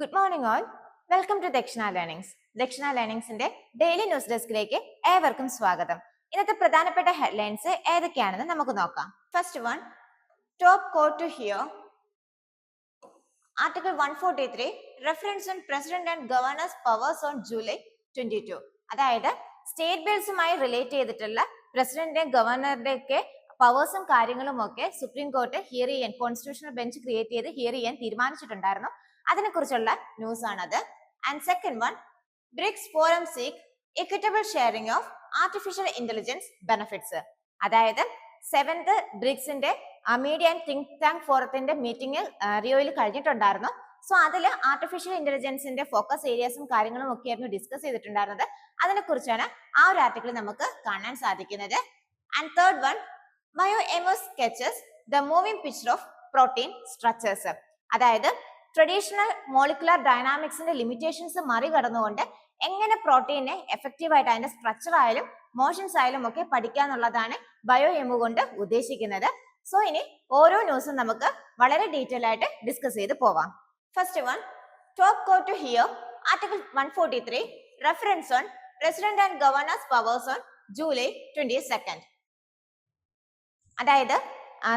Good morning all. Welcome to Dakshina learnings. Dakshina ലേണിംഗ്സിന്റെ daily news ഡെസ്കിലേക്ക് ഏവർക്കും സ്വാഗതം. ഇന്നത്തെ പ്രധാനപ്പെട്ട ഹെഡ്ലൈൻസ് ഏതൊക്കെയാണെന്ന് നമുക്ക് നോക്കാം. First one, top court to hear. Article 143 reference on president and governors powers on July 22. അതായത് സ്റ്റേറ്റ് ബിൽസുമായി റിലേറ്റ് ചെയ്തിട്ടുള്ള പ്രസിഡന്റിന്റെ ഗവർണറുടെ ഒക്കെ പവേഴ്സും കാര്യങ്ങളും ഒക്കെ സുപ്രീം കോർട്ട് ഹിയർ ചെയ്യാൻ, കോൺസ്റ്റിറ്റ്യൂഷണൽ ബെഞ്ച് ക്രിയേറ്റ് ചെയ്ത് ഹിയർ ചെയ്യാൻ തീരുമാനിച്ചിട്ടുണ്ടായിരുന്നു. അതിനെക്കുറിച്ചുള്ള ന്യൂസ് ആണത്. And second one, BRICS forum seek equitable sharing of artificial intelligence benefits. അതായത് 7th ബ്രിക്സിന്റെ മീഡിയ ആൻഡ് തിങ്ക് ടാങ്ക് ഫോറത്തിന്റെ മീറ്റിംഗ് റിയോയിൽ കഴിഞ്ഞിട്ടുണ്ടായിരുന്നു. സോ അതിൽ ആർട്ടിഫിഷ്യൽ ഇന്റലിജൻസിന്റെ ഫോക്കസ് ഏരിയാസും കാര്യങ്ങളും ഒക്കെയായിരുന്നു ഡിസ്കസ് ചെയ്തിട്ടുണ്ടായിരുന്നത്. അതിനെക്കുറിച്ചാണ് ആ ഒരു ആർട്ടിക്കിൾ നമുക്ക് കാണാൻ സാധിക്കുന്നത്. And third one, BioEmu sketches the moving picture of protein structures. അതായത് ട്രഡീഷണൽ മോളിക്കുലർ ഡൈനാമിക്സിന്റെ ലിമിറ്റേഷൻസ് മറികടന്നുകൊണ്ട് എങ്ങനെ പ്രോട്ടീനെ എഫക്റ്റീവായിട്ട് അതിന്റെ സ്ട്രക്ചർ ആയാലും മോഷൻസ് ആയാലും ഒക്കെ പഠിക്കാന്നുള്ളതാണ് ബയോഎംഒ കൊണ്ട് ഉദ്ദേശിക്കുന്നത്. സോ ഇനി ഓരോ ന്യൂസും നമുക്ക് വളരെ ഡീറ്റെയിൽ ആയിട്ട് ഡിസ്കസ് ചെയ്ത് പോവാം. First one, top court to hear. Article 143 reference on president and governors powers on July 22. അതായത്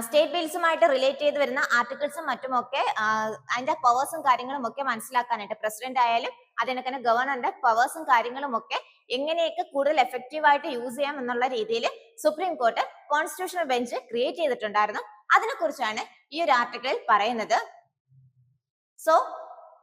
സ്റ്റേറ്റ് ബിൽസുമായിട്ട് റിലേറ്റ് ചെയ്ത് വരുന്ന ആർട്ടിക്കിൾസും മറ്റുമൊക്കെ അതിന്റെ പവേഴ്സും കാര്യങ്ങളും ഒക്കെ മനസ്സിലാക്കാനായിട്ട് പ്രസിഡന്റ് ആയാലും അതിനൊക്കെ തന്നെ ഗവർണറിന്റെ പവേഴ്സും കാര്യങ്ങളും ഒക്കെ എങ്ങനെയൊക്കെ കൂടുതൽ എഫക്റ്റീവ് ആയിട്ട് യൂസ് ചെയ്യാം എന്നുള്ള രീതിയിൽ supreme court constitutional bench create ചെയ്തിട്ടുണ്ടായിരുന്നു. അതിനെക്കുറിച്ചാണ് ഈ ഒരു ആർട്ടിക്കിളിൽ പറയുന്നത്. So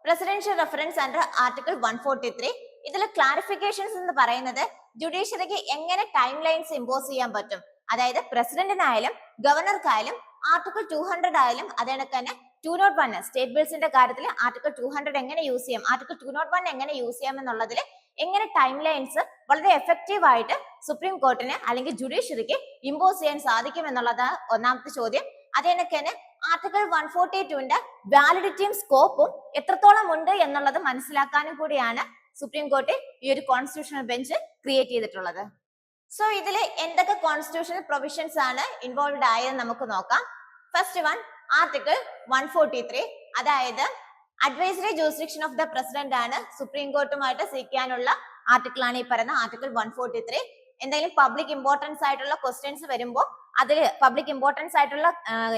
presidential reference under article 143 ഇതിൽ ക്ലാരിഫിക്കേഷൻസ് എന്ന് പറയുന്നത് ജുഡീഷ്യറിക്ക് എങ്ങനെ ടൈം ലൈൻസ് ഇമ്പോസ് ചെയ്യാൻ പറ്റും. അതായത് പ്രസിഡന്റിനായാലും ഗവർണർക്കായാലും ആർട്ടിക്കിൾ 200 ആയാലും അതേണക്ക് തന്നെ 201 സ്റ്റേറ്റ് ബിൽസിന്റെ കാര്യത്തിൽ ആർട്ടിക്കിൾ 200 എങ്ങനെ യൂസ് ചെയ്യാം, ആർട്ടിക്കിൾ 201 എങ്ങനെ യൂസ് ചെയ്യാം എന്നുള്ളതിൽ എങ്ങനെ ടൈം ലൈൻസ് വളരെ എഫക്റ്റീവ് ആയിട്ട് സുപ്രീം കോർട്ടിന് അല്ലെങ്കിൽ ജുഡീഷ്യറിക്ക് ഇമ്പോസ് ചെയ്യാൻ സാധിക്കും എന്നുള്ളതാണ് ഒന്നാമത്തെ ചോദ്യം. അതേണക്ക് തന്നെ ആർട്ടിക്കിൾ 142ന്റെ വാലിഡിറ്റിയും സ്കോപ്പും എത്രത്തോളം ഉണ്ട് എന്നുള്ളത് മനസ്സിലാക്കാനും കൂടിയാണ് സുപ്രീം കോർട്ട് ഈ ഒരു കോൺസ്റ്റിറ്റ്യൂഷണൽ ബെഞ്ച് ക്രിയേറ്റ് ചെയ്തിട്ടുള്ളത്. സോ ഇതിൽ എന്തൊക്കെ കോൺസ്റ്റിറ്റ്യൂഷണൽ പ്രൊവിഷൻസ് ആണ് ഇൻവോൾവ്ഡ് ആയെന്ന് നമുക്ക് നോക്കാം. ഫസ്റ്റ് വൺ, ആർട്ടിക്കിൾ 143 അതായത് advisory jurisdiction of the president ആണ് സുപ്രീം കോർട്ടുമായിട്ട് സീക്കാനുള്ള ആർട്ടിക്കിൾ ആണ് ഈ പറയുന്ന ആർട്ടിക്കിൾ 143. എന്തെങ്കിലും പബ്ലിക് ഇമ്പോർട്ടൻസ് ആയിട്ടുള്ള ക്വസ്റ്റ്യൻസ് വരുമ്പോൾ അതിൽ പബ്ലിക് ഇമ്പോർട്ടൻസ് ആയിട്ടുള്ള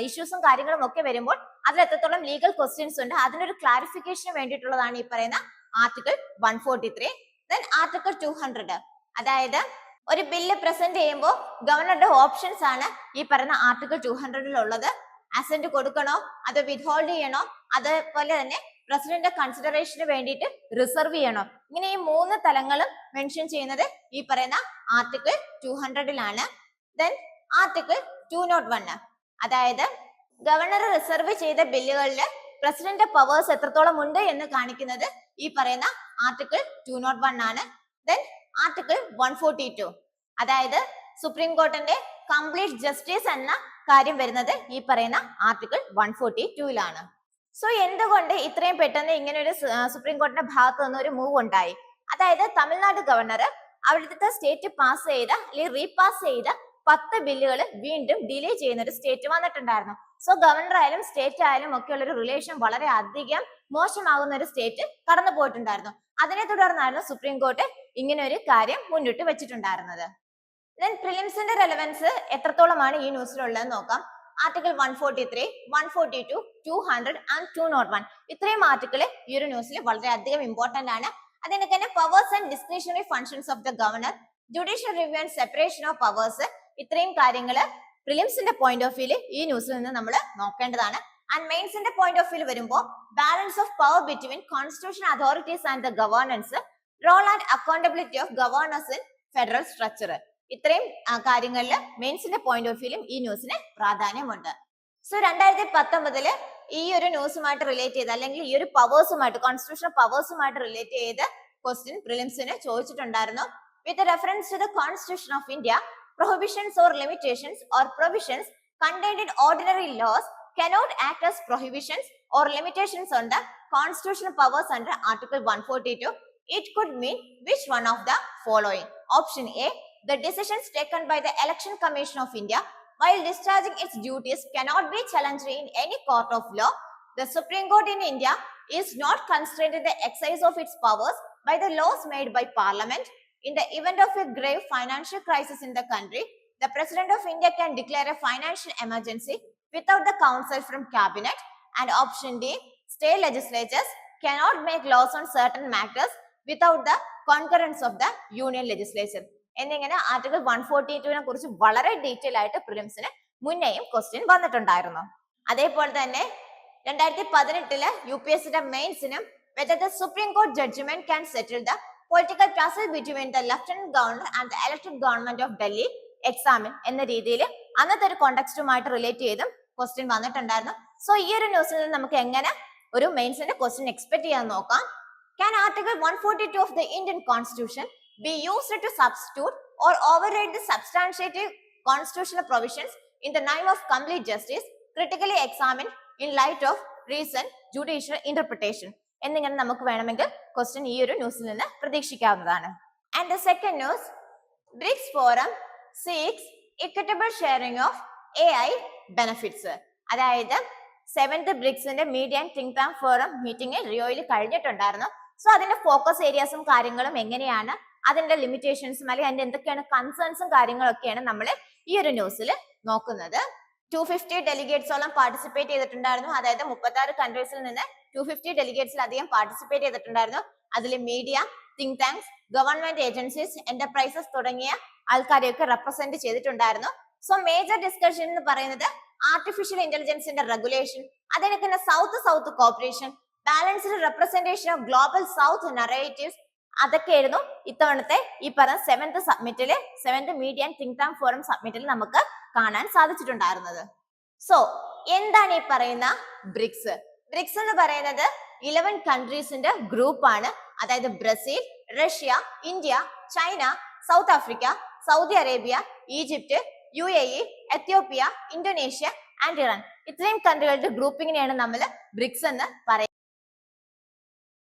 ഇഷ്യൂസും കാര്യങ്ങളും ഒക്കെ വരുമ്പോൾ അതിൽ എത്രത്തോളം ലീഗൽ ക്വസ്റ്റ്യൻസ് ഉണ്ട് അതിനൊരു ക്ലാരിഫിക്കേഷന് വേണ്ടിയിട്ടുള്ളതാണ് ഈ പറയുന്ന ആർട്ടിക്കിൾ 143. ദെൻ ആർട്ടിക്കിൾ 200 അതായത് ഒരു ബില്ല് പ്രസന്റ് ചെയ്യുമ്പോൾ ഗവർണറുടെ ഓപ്ഷൻസ് ആണ് ഈ പറയുന്ന ആർട്ടിക്കിൾ 200 ഉള്ളത്. അസെന്റ് കൊടുക്കണോ അതോ വിത്ത്ഹോൾഡ് ചെയ്യണോ, അതുപോലെ തന്നെ പ്രസിഡന്റ് കൺസിഡറേഷന് വേണ്ടിയിട്ട് റിസർവ് ചെയ്യണോ, ഇങ്ങനെ ഈ 3 തലങ്ങളും മെൻഷൻ ചെയ്യുന്നത് ഈ പറയുന്ന ആർട്ടിക്കിൾ 200 ദെൻ ആർട്ടിക്കിൾ 201 അതായത് ഗവർണർ റിസർവ് ചെയ്ത ബില്ലുകളിൽ പ്രസിഡന്റ് പവേഴ്സ് എത്രത്തോളം ഉണ്ട് എന്ന് കാണിക്കുന്നത് ഈ പറയുന്ന ആർട്ടിക്കിൾ 201 ആണ്. ദെൻ ആർട്ടിക്കിൾ 142 അതായത് സുപ്രീം കോർട്ടിന്റെ കംപ്ലീറ്റ് ജസ്റ്റിസ് എന്ന കാര്യം വരുന്നത് ഈ പറയുന്ന ആർട്ടിക്കിൾ 142 സോ എന്തുകൊണ്ട് ഇത്രയും പെട്ടെന്ന് ഇങ്ങനെ ഒരു സുപ്രീം കോർട്ടിന്റെ ഭാഗത്ത് നിന്ന് ഒരു മൂവ് ഉണ്ടായി? അതായത് തമിഴ്നാട് ഗവർണർ അവിടുത്തെ സ്റ്റേറ്റ് പാസ് ചെയ്ത അല്ലെങ്കിൽ റീപാസ് ചെയ്ത 10 ബില്ലുകൾ വീണ്ടും ഡിലേ ചെയ്യുന്ന ഒരു സ്റ്റേറ്റ് വന്നിട്ടുണ്ടായിരുന്നു. സോ ഗവർണർ ആയാലും സ്റ്റേറ്റ് ആയാലും ഒക്കെ ഉള്ള ഒരു റിലേഷൻ വളരെ അധികം മോശമാകുന്ന ഒരു സ്റ്റേറ്റ് കടന്നു പോയിട്ടുണ്ടായിരുന്നു. അതിനെ തുടർന്നായിരുന്നു സുപ്രീം കോർട്ട് ഇങ്ങനെ ഒരു കാര്യം മുന്നിട്ട് വെച്ചിട്ടുണ്ടായിരുന്നത്. ദെൻ പ്രിലിംസിന്റെ റെലവൻസ് എത്രത്തോളമാണ് ഈ ന്യൂസിലുള്ളതെന്ന് നോക്കാം. ആർട്ടിക്കിൾ 143, 142, 200 ആൻഡ് 201 ഇത്രയും ആർട്ടിക്കിൾ ഈ ഒരു ന്യൂസിൽ വളരെ അധികം ഇമ്പോർട്ടന്റ് ആണ്. അതിന് തന്നെ powers and discretionary functions of the governor, judicial review and separation of powers ഇത്രയും കാര്യങ്ങൾ പ്രിലിംസിന്റെ പോയിന്റ് ഓഫ് വ്യൂല് ഈ ന്യൂസിൽ നിന്ന് നമ്മൾ നോക്കേണ്ടതാണ്. ആൻഡ് മെയിൻസിന്റെ പോയിന്റ് ഓഫ് വ്യൂല് വരുമ്പോൾ balance of power between constitution authorities and the governance, role and accountability of governors in federal structure ഇത്രയും കാര്യങ്ങളിൽ മെയിൻസിന്റെ പോയിന്റ് ഓഫ് വ്യൂലും ഈ ന്യൂസിന് പ്രാധാന്യമുണ്ട്. സോ 2019 ഈ ഒരു ന്യൂസുമായിട്ട് റിലേറ്റ് ചെയ്ത് അല്ലെങ്കിൽ ഈ ഒരു പവേഴ്സുമായിട്ട് കോൺസ്റ്റിറ്റ്യൂഷണൽ പവേഴ്സുമായിട്ട് റിലേറ്റ് ചെയ്ത് ക്വസ്റ്റ്യൻ പ്രിലിംസിന് ചോദിച്ചിട്ടുണ്ടായിരുന്നു. With reference to the constitution of India, prohibitions or limitations or provisions contained in ordinary laws cannot act as prohibitions or limitations on the constitutional powers under Article 142. It could mean which one of the following? Option A, the decisions taken by the Election Commission of India while discharging its duties cannot be challenged in any court of law. The Supreme Court in India is not constrained in the exercise of its powers by the laws made by Parliament. In the event of a grave financial crisis in the country, the President of India can declare a financial emergency without the counsel from Cabinet. And option D, state legislatures cannot make laws on certain matters without the concurrence of the Union Legislature. എന്നിങ്ങനെ article 142 കുറിച്ച് വളരെ detail ആയിട്ട് പ്രിലിംസിന് മുന്നേയും question വന്നിട്ടുണ്ടായിരുന്നു. അതേപോലെ തന്നെ 2018 UPSCയുടെ മെയിൻസിനും whether the Supreme Court judgment can settle the political tussle between the Lieutenant Governor and the elected government of Delhi examine എന്ന രീതിയിൽ അന്നത്തെ ഒരു കോണ്ടെക്സ്റ്റുമായിട്ട് റിലേറ്റ് ചെയ്തും ക്വസ്റ്റ്യൻ വന്നിട്ടുണ്ടായിരുന്നു. സോ ഈ ഒരു ന്യൂസിൽ നിന്ന് നമുക്ക് എങ്ങനെ ഒരു മെയിൻസിന്റെ ക്വസ്റ്റ്യൻ എക്സ്പെക്ട് ചെയ്യാൻ നോക്കാം. Can Article 142 of the Indian Constitution be used to substitute or override the substantive constitutional provisions in the name of complete justice, critically examined in light of recent judicial interpretation? എന്നിങ്ങനെ നമുക്ക് വേണമെങ്കിൽ question ഈ ഒരു ന്യൂസിൽ നിന്ന് പ്രതീക്ഷിക്കാവുന്നതാണ്. And the second news, BRICS Forum seeks equitable sharing of AI benefits. അതായത് 7th ബ്രിക്സിന്റെ media and think tank forum meeting റിയോയിൽ കഴിഞ്ഞിട്ടുണ്ടായിരുന്നു. സോ അതിന്റെ ഫോക്കസ് ഏരിയാസും കാര്യങ്ങളും എങ്ങനെയാണ്, അതിന്റെ ലിമിറ്റേഷൻസും അല്ലെങ്കിൽ അതിന്റെ എന്തൊക്കെയാണ് കൺസേൺസും കാര്യങ്ങളൊക്കെയാണ് നമ്മൾ ഈ ഒരു ന്യൂസിൽ നോക്കുന്നത്. 250 ഡെലിഗേറ്റ്സോളം പാർട്ടിസിപ്പേറ്റ് ചെയ്തിട്ടുണ്ടായിരുന്നു. അതായത് 36 കൺട്രീസിൽ നിന്ന് 250 ഡെലിഗേറ്റ്സിലധികം പാർട്ടിസിപ്പേറ്റ് ചെയ്തിട്ടുണ്ടായിരുന്നു. അതിൽ media, think tanks, government agencies, enterprises തുടങ്ങിയ ആൾക്കാരെയൊക്കെ റെപ്രസെന്റ് ചെയ്തിട്ടുണ്ടായിരുന്നു. സോ മേജർ ഡിസ്കഷൻ എന്ന് പറയുന്നത് ആർട്ടിഫിഷ്യൽ ഇന്റലിജൻസിന്റെ റെഗുലേഷൻ, അതിനൊക്കെ south south cooperation, balanced representation of global south narratives, അതൊക്കെയായിരുന്നു ഇത്തവണത്തെ ഈ പറഞ്ഞ 7th media and think tank forum സബ്മിറ്റിൽ നമുക്ക് കാണാൻ സാധിച്ചിട്ടുണ്ടായിരുന്നത്. സോ എന്താണ് ഈ പറയുന്ന ബ്രിക്സ്? ബ്രിക്സ് എന്ന് പറയുന്നത് 11 കൺട്രീസിന്റെ ഗ്രൂപ്പാണ്. അതായത് Brazil, Russia, India, China, south Africa, Saudi Arabia, Egypt, UAE, Ethiopia, Indonesia and Iran. ഇത്രയും കൺട്രികളുടെ ഗ്രൂപ്പിങ്ങിനെയാണ് നമ്മൾ ബ്രിക്സ് എന്ന് പറയുന്നത്.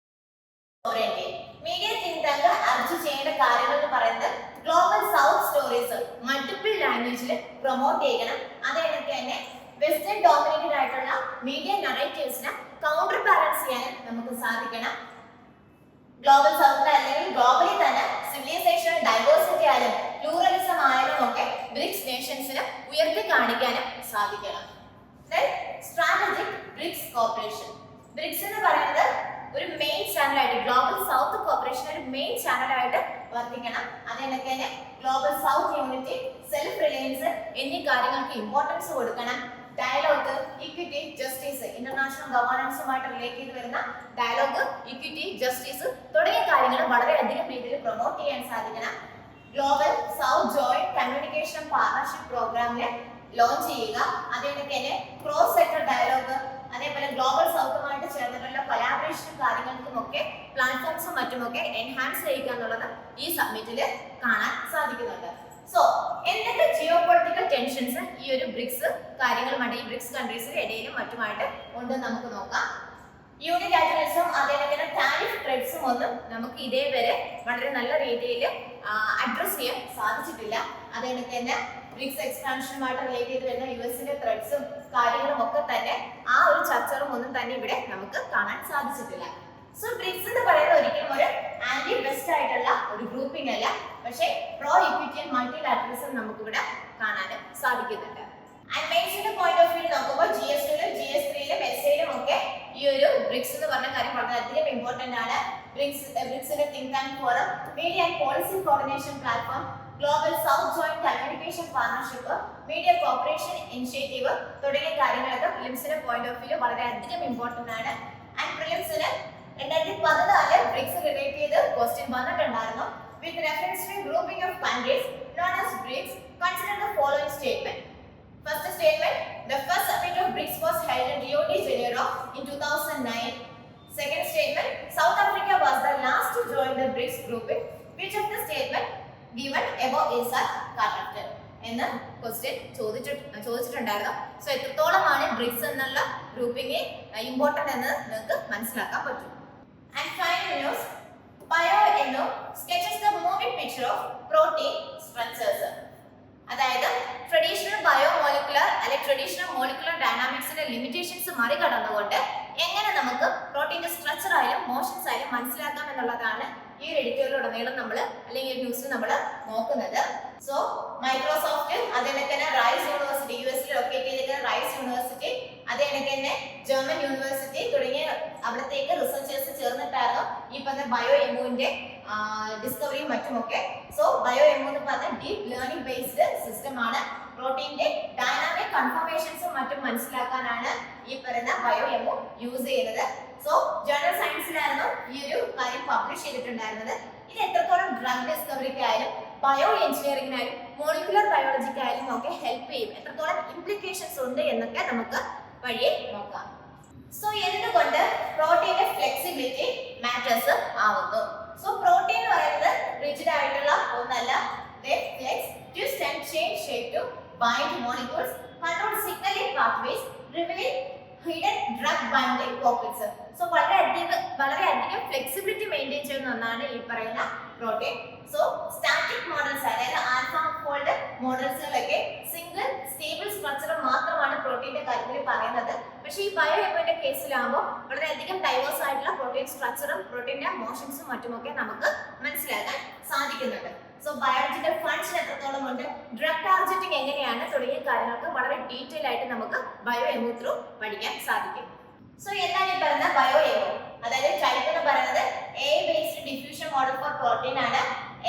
മീഡിയ തിങ്ക് ടാങ്ക് അർജ് ചെയ്യേണ്ട കാര്യങ്ങൾ എന്ന് പറയുന്നത് ഗ്ലോബൽ സൗത്ത് സ്റ്റോറീസ് മൾട്ടിപ്പിൾ ലാംഗ്വേജിൽ പ്രൊമോട്ട് ചെയ്യണം. അതേപോലെ തന്നെ വെസ്റ്റേൺ ഡോമിനേറ്റഡ് ആയിട്ടുള്ള മീഡിയ നറേറ്റീവ്സിനെ കൗണ്ടർ ബാലൻസ് ചെയ്യാനും നമുക്ക് സാധിക്കണം. ഗ്ലോബൽ സൗത്ത് അല്ലെങ്കിൽ ഗ്ലോബലി തന്നെ സിവിലൈസേഷൻ ഡൈവേഴ്സിറ്റി ആയാലും പ്ലൂറലിസം ആയാലും ഒക്കെ ബ്രിക്സ് നേഷൻസിന് ഉയർത്തി കാണിക്കാനും സാധിക്കണം. Strategic BRICS corporation. ബ്രിക്സ് എന്ന് പറയുന്നത് ഒരു മെയിൻ ചാനലായിട്ട് ഗ്ലോബൽ സൗത്ത് കോർപ്പറേഷൻ ഒരു മെയിൻ ചാനലായിട്ട് വർത്തിക്കണം. അതേപോലെ തന്നെ global south unity, self reliance എന്നീ കാര്യങ്ങൾക്ക് ഇമ്പോർട്ടൻസ് കൊടുക്കണം. ഡയലോഗ്, ഇക്വിറ്റി, ജസ്റ്റിസ്, ഇന്റർനാഷണൽ ഗവേണൻസുമായിട്ട് റിലേറ്റ് ചെയ്ത് വരുന്ന ഡയലോഗ്, ഇക്വിറ്റി, ജസ്റ്റിസ് തുടങ്ങിയ കാര്യങ്ങൾ വളരെയധികം രീതിയിൽ പ്രൊമോട്ട് ചെയ്യാൻ സാധിക്കണം. Global south joint communication partnership പ്രോഗ്രാമിനെ ലോഞ്ച് ചെയ്യുക. അതേപോലെ തന്നെ ക്രോസ് സെക്ടർ ഡയലോഗ്, അതേപോലെ ഗ്ലോബൽ സൗത്തുമായിട്ട് ചേർന്നിട്ടുള്ള കൊലാബറേഷനും കാര്യങ്ങൾക്കുമൊക്കെ പ്ലാറ്റ്ഫോംസും മറ്റുമൊക്കെ എൻഹാൻസ് ചെയ്യുക എന്നുള്ളത് ഈ സബ്മിറ്റിൽ കാണാൻ സാധിക്കുന്നുണ്ട്. സോ എന്തൊക്കെ ജിയോ പൊളിറ്റിക്കൽ ടെൻഷൻസ് ഈ ഒരു ബ്രിക്സ് കാര്യങ്ങളുമായിട്ട്, ഈ ബ്രിക്സ് കൺട്രീസിന്റെ ഇടയിലും മറ്റുമായിട്ട് ഉണ്ടെന്ന് നമുക്ക് നോക്കാം. യൂണിലാറ്ററലിസം അതേപോലെ തന്നെ ടാരിഫ് ട്രെഡ്സും ഒന്നും നമുക്ക് ഇതേവരെ വളരെ നല്ല രീതിയിൽ അഡ്രസ് ചെയ്യാൻ സാധിച്ചിട്ടില്ല. അതേപോലെ തന്നെ ബ്രിക്സ് എക്സ്പാൻഷനുമായിട്ട് റിലേറ്റ് ചെയ്ത് വരുന്ന യുഎസിന്റെ ത്രെഡ്സും കാര്യങ്ങളും ഒക്കെ തന്നെ ആ ഒരു ചർച്ചകളും ഒന്നും തന്നെ ഇവിടെ നമുക്ക് കാണാൻ സാധിച്ചിട്ടില്ല. സോ ബ്രിക്സ് എന്ന് പറയുന്നത് ഒരിക്കലും ഒരു ആന്റി വെസ്റ്റ് ആയിട്ടുള്ള ഒരു ഗ്രൂപ്പിംഗ് അല്ല, പക്ഷേ പ്രോ ഇക്വിറ്റി ആൻഡ് മൾട്ടിലാറ്ററലിസം നമുക്ക് ഇവിടെ കാണാനും സാധിക്കുന്നുണ്ട്. ആൻഡ് മെയിൻസിന്റെ പോയിന്റ് ഓഫ് വ്യൂ നോക്കുമ്പോൾ GS2ലും GS3ലും SA-ലും ഒക്കെ ഈ ഒരു ബ്രിക്സ് എന്ന് പറഞ്ഞ കാര്യം വളരെയധികം ഇമ്പോർട്ടന്റ് ആണ്. ബ്രിക്സിന്റെ think tank forum, media and policy coordination platform, global south joint communication partnership, media corporation initiative തുടങ്ങിയ കാര്യങ്ങളൊക്കെ പ്രിലിംസിന്റെ പോയിന്റ് ഓഫ് വ്യൂ വളരെയധികം ഇമ്പോർട്ടന്റ് ആണ്. ആൻഡ് പ്രിലിംസിന് 2014 ബ്രിക്സ് റിലേറ്റ് ചെയ്ത് ക്വസ്റ്റ്യൻ വന്നിട്ടുണ്ടായിരുന്നു. With reference to grouping of countries known as BRICS, consider the following statement. First statement, the first summit of BRICS was held in Rio de Janeiro in 2009. Second statement, South Africa was the last to join the BRICS grouping. Which of the statement given above is correct? എന്ന് question ചോദിച്ചിട്ടുണ്ടായിരുന്നു. So എത്രത്തോളമാണ് BRICS എന്നുള്ള grouping important എന്ന് നിങ്ങൾക്ക് മനസ്സിലാക്കാൻ പറ്റും. And final news, BioNO sketches the moving picture of protein structures. അതായത് traditional ബയോമോളിക്കുലർ അല്ലെങ്കിൽ ട്രഡീഷണൽ മോളിക്കുലർ ഡൈനാമിക്സിന്റെ ലിമിറ്റേഷൻസ് മറികടന്നുകൊണ്ട് എങ്ങനെ നമുക്ക് പ്രോട്ടീന്റെ സ്ട്രക്ചർ ആയാലും മോഷൻസ് ആയാലും മനസ്സിലാക്കാം എന്നുള്ളതാണ് ഈ ഒരു എഡിറ്റോറിയലുടനീളം നമ്മൾ അല്ലെങ്കിൽ ന്യൂസിൽ നമ്മൾ നോക്കുന്നത്. സോ മൈക്രോസോഫ്റ്റ്, അതേപോലെ തന്നെ റൈസ് യൂണിവേഴ്സിറ്റി, US-ൽ ലൊക്കേറ്റ് ചെയ്തിരിക്കുന്ന റൈസ് യൂണിവേഴ്സിറ്റി, അതേപോലെ തന്നെ ജർമ്മൻ യൂണിവേഴ്സിറ്റി തുടങ്ങിയ അവിടത്തേക്ക് റിസർച്ചേഴ്സ് ചേർന്നിട്ടായിരുന്നു ഈ പറഞ്ഞ ബയോ എമുവിന്റെ ഡിസ്കവറിയും മറ്റുമൊക്കെ. സോ ബയോ എമു എന്ന് പറഞ്ഞ ഡീപ് ലേണിംഗ് ബേസ്ഡ് സിസ്റ്റം ആണ്. പ്രോട്ടീന്റെ ഡൈനാമിക് കൺഫർമേഷൻസും മറ്റും മനസ്സിലാക്കാനാണ് ഈ പറയുന്ന ബയോ എമു യൂസ് ചെയ്യുന്നത്. സോ ജേർണൽ സയൻസിലായിരുന്നു ഈ ഒരു കാര്യം പബ്ലിഷ് ചെയ്തിട്ടുണ്ടായിരുന്നത്. ഇത് എത്രത്തോളം ഡ്രഗ് ഡിസ്കവറിക്കായാലും ബയോ എഞ്ചിനീയറിംഗിനായാലും മോളിക്കുലർ ബയോളജിക്കായാലും ഒക്കെ ഹെൽപ്പ് ചെയ്യും, എത്രത്തോളം ഇംപ്ലിക്കേഷൻസ് ഉണ്ട് എന്നൊക്കെ നമുക്ക് വഴിയെ നോക്കാം. സോ എന്തുകൊണ്ട് പ്രോട്ടീന്റെ ഫ്ലെക്സിബിലിറ്റി മാറ്റേഴ്സ് ആവുന്നു? സോ പ്രോട്ടീൻ എന്ന് പറയുന്നത് റിജിഡ് ആയിട്ടുള്ള ഒന്നല്ല. They flex, twist and change shape to bind molecules, control signaling pathways, revealing hidden drug binding pockets. So വളരെയധികം ഫ്ലെക്സിബിലിറ്റി മെയിൻറ്റെയിൻ ചെയ്യുന്ന ഒന്നാണ് ഈ പറയുന്ന പ്രോട്ടീൻ. സോ സ്റ്റാറ്റിക് മോഡൽസ്, അതായത് ആൽഫ ഫോൾഡ് മോഡൽസുകളൊക്കെ സിംഗിൾ സ്റ്റേബിൾ സ്ട്രക്ചർ മാത്രമാണ് പ്രോട്ടീന്റെ കാര്യത്തിൽ പറയുന്നത്. പക്ഷേ ഈ ബയോ എമുവിന്റെ കേസിലാകുമ്പോൾ വളരെയധികം ഡൈവേഴ്സ് ആയിട്ടുള്ള പ്രോട്ടീൻ സ്ട്രക്ചറും പ്രോട്ടീന്റെ മോഷൻസും മറ്റുമൊക്കെ നമുക്ക് മനസ്സിലാക്കാൻ സാധിക്കുന്നുണ്ട്. സോ ബയോളജിക്കൽ ഫങ്ഷൻ എത്രത്തോളം ഉണ്ട്, ഡ്രഗ് ടാർഗറ്റിംഗ് എങ്ങനെയാണ് തുടങ്ങിയ കാര്യങ്ങൾക്ക് വളരെ ഡീറ്റെയിൽ ആയിട്ട് നമുക്ക് ബയോ എമു ത്രൂ പഠിക്കാൻ സാധിക്കും. സോ എന്താണ് ഈ പറയുന്ന ബയോ എമു? അതായത് ടൈപ്പ് എന്ന് പറയുന്നത് a based diffusion model for protein ആണ്.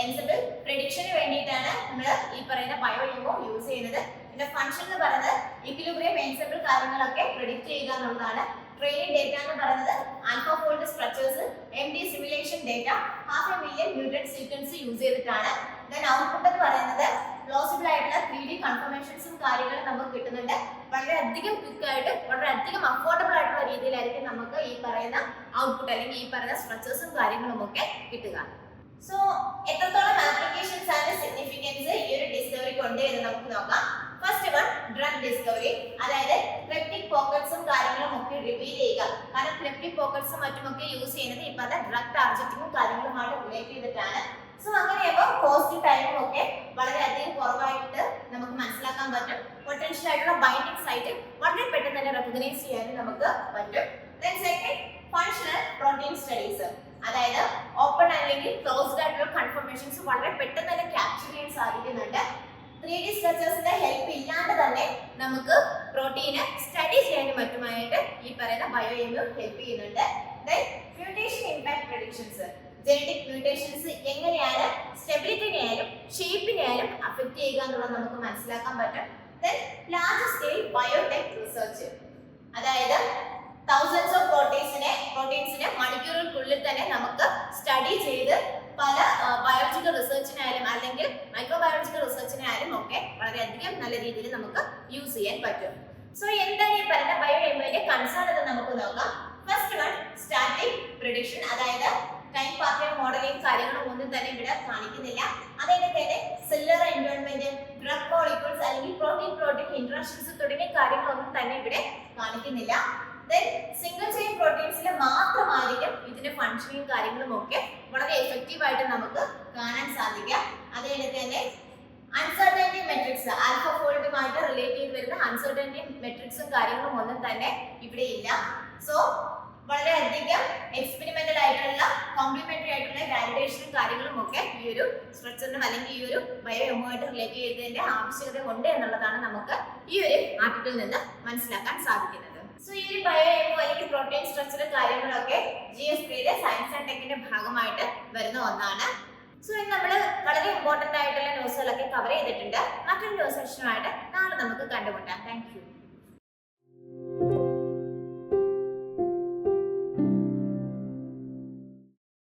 എൻസിബിൾ പ്രെഡിക്ഷന് വേണ്ടിയിട്ടാണ് നമ്മൾ ഈ പറയുന്ന ബയോ എമു യൂസ് ചെയ്യുന്നത്. പിന്നെ ഫങ്ഷൻ എന്ന് പറയുന്നത് ഇക്വിലിബ്രിയം, എൻസിബിൾ കാര്യങ്ങളൊക്കെ പ്രെഡിക്റ്റ് ചെയ്യുക എന്നുള്ളതാണ്. ട്രെയിനിങ് ഡേറ്റ എന്ന് പറയുന്നത് alpha fold structures, MD simulation data, 500,000 mutant sequence use ചെയ്തിട്ടാണ്. ദെൻ ഔട്ട്പുട്ട് എന്ന് പറയുന്നത് പ്ലോസിബിൾ ആയിട്ടുള്ള 3D കൺഫർമേഷൻസും കാര്യങ്ങളും നമുക്ക് കിട്ടുന്നുണ്ട്. വളരെയധികം ക്വിക്ക് ആയിട്ട് വളരെയധികം അഫോർഡബിൾ ആയിട്ടുള്ള രീതിയിലായിരിക്കും നമുക്ക് ഈ പറയുന്ന ഔട്ട്പുട്ട് അല്ലെങ്കിൽ ഈ പറയുന്ന സ്ട്രക്ചേഴ്സും കാര്യങ്ങളും ഒക്കെ കിട്ടുക. സോ എത്രത്തോളം ആപ്ലിക്കേഷൻസ് ആണ് സിഗ്നിഫിക്കൻസ് ഈ ഒരു ഡിസ്കവറിക്ക് ഉണ്ട് എന്ന് നമുക്ക് നോക്കാം. ഫസ്റ്റ് വൺ ഡ്രഗ് ഡിസ്കവറി, അതായത് ക്രിപ്റ്റിക് പോക്കറ്റ്സും കാര്യങ്ങളും ഒക്കെ റിവീൽ ചെയ്യുക. കാരണം ക്രിപ്റ്റിക് പോക്കറ്റ്സും മറ്റുമൊക്കെ യൂസ് ചെയ്യുന്നത് ഈ പറഞ്ഞ ഡ്രഗ് ടാർഗറ്റിങ്ങും കാര്യങ്ങളുമായിട്ട് റിലേറ്റ് ചെയ്തിട്ടാണ്. സോ അങ്ങനെയാകുമ്പോൾ കോസ്റ്റ് ടൈമും ഒക്കെ വളരെയധികം കുറവായിട്ട് നമുക്ക് മനസ്സിലാക്കാൻ പറ്റും. പൊട്ടൻഷ്യൽ ആയിട്ടുള്ള ബൈൻഡിങ് സൈറ്റ് വളരെ പെട്ടെന്ന് തന്നെ റെക്കഗ്നൈസ് ചെയ്യാനും നമുക്ക് പറ്റും. Then second functional protein studies, അതായത് ഓപ്പൺ അല്ലെങ്കിൽ ക്ലോസ്ഡ് ആയിട്ടുള്ള കൺഫർമേഷൻസ് വളരെ പെട്ടെന്ന് തന്നെ ക്യാപ്ചർ ചെയ്യാൻ സാധിക്കുന്നുണ്ട്. 3D സ്ട്രക്ചേഴ്സിന്റെ ഹെൽപ്പ് ഇല്ലാണ്ട് തന്നെ നമുക്ക് പ്രോട്ടീനെ സ്റ്റഡി ചെയ്യാനും മറ്റുമായിട്ട് ഈ പറയുന്ന ബയോ എമു ഹെൽപ്പ് ചെയ്യുന്നുണ്ട്. Then mutation impact predictions, genetic mutations എങ്ങനെയാണ് സ്റ്റെബിലിറ്റിനെയായാലും ഷേപ്പിനെയായാലും അഫക്റ്റ് ചെയ്യുക എന്നുള്ളത് നമുക്ക് മനസ്സിലാക്കാൻ പറ്റും. Then large scale biotech research, അതായത് thousands of പ്രോട്ടീൻസിനെ മണിക്കൂറുകൾക്കുള്ളിൽ തന്നെ നമുക്ക് സ്റ്റഡി ചെയ്ത് പല ബയോളജിക്കൽ റിസർച്ചിനായാലും അല്ലെങ്കിൽ മൈക്രോബയോളജിക്കൽ റിസർച്ചിനായാലും ഒക്കെ വളരെയധികം നല്ല രീതിയിൽ നമുക്ക് യൂസ് ചെയ്യാൻ പറ്റും. സോ എന്താണ് ഈ പറയുന്ന ബയോ എമുവിന്റെ കൺസേൺ എന്ന് നമുക്ക് നോക്കാം. ഫസ്റ്റ് വൺ സ്റ്റാറ്റിക് പ്രെഡിക്ഷൻ, അതായത് ടൈം പാർട്ടിയൽ മോഡലിംഗ് കാര്യങ്ങളും ഒന്നും തന്നെ ഇവിടെ കാണിക്കുന്നില്ല. അതേപോലെ തന്നെ സെല്ലുലാർ എൻവയോൺമെന്റ്, ഡ്രഗ് മോളിക്യൂൾസ് അല്ലെങ്കിൽ പ്രോട്ടീൻ ഇന്ററാക്ഷൻസ് തുടങ്ങിയ കാര്യങ്ങളൊന്നും തന്നെ ഇവിടെ കാണിക്കുന്നില്ല. സിംഗിൾ ചെയിൻ പ്രോട്ടീൻസിൽ മാത്രമായിരിക്കും ഇതിന്റെ ഫങ്ഷനിങ് കാര്യങ്ങളും ഒക്കെ വളരെ എഫക്റ്റീവ് ആയിട്ട് നമുക്ക് കാണാൻ സാധിക്കുക. അതേപോലെ തന്നെ അൺസർട്ടനിറ്റി മെട്രിക്സ്, ആൽഫ ഫോൾഡുമായിട്ട് റിലേറ്റ് ചെയ്ത് വരുന്ന അൺസർട്ടനിറ്റി മെട്രിക്സും കാര്യങ്ങളും ഒന്നും തന്നെ ഇവിടെ ഇല്ല. സോ വളരെയധികം എക്സ്പെരിമെന്റൽ ആയിട്ടുള്ള കോംപ്ലിമെന്ററി ആയിട്ടുള്ള വാലിഡേഷനും കാര്യങ്ങളും ഒക്കെ ഈ ഒരു സ്ട്രക്ചറിനും അല്ലെങ്കിൽ ഈ ഒരു ബയോ എമുമായിട്ട് റിലേറ്റ് ചെയ്തതിന്റെ ആവശ്യകത ഉണ്ട് എന്നുള്ളതാണ് നമുക്ക് ഈ ഒരു ആർട്ടിക്കിളിൽ നിന്ന് മനസ്സിലാക്കാൻ സാധിക്കുന്നത്. സോ ഈ ഒരു ബയോ എമു അല്ലെങ്കിൽ പ്രോട്ടീൻ സ്ട്രക്ചർ കാര്യങ്ങളൊക്കെ GS3 സയൻസ് ആൻഡ് ടെക്കിന്റെ ഭാഗമായിട്ട് വരുന്ന ഒന്നാണ്. സോ ഇന്ന് നമ്മൾ വളരെ ഇമ്പോർട്ടന്റ് ആയിട്ടുള്ള ന്യൂസുകളൊക്കെ കവർ ചെയ്തിട്ടുണ്ട്. മറ്റൊരു ന്യൂസ് സെഷനുമായിട്ട് നാളെ നമുക്ക് കണ്ടുമുട്ടാം. Thank you.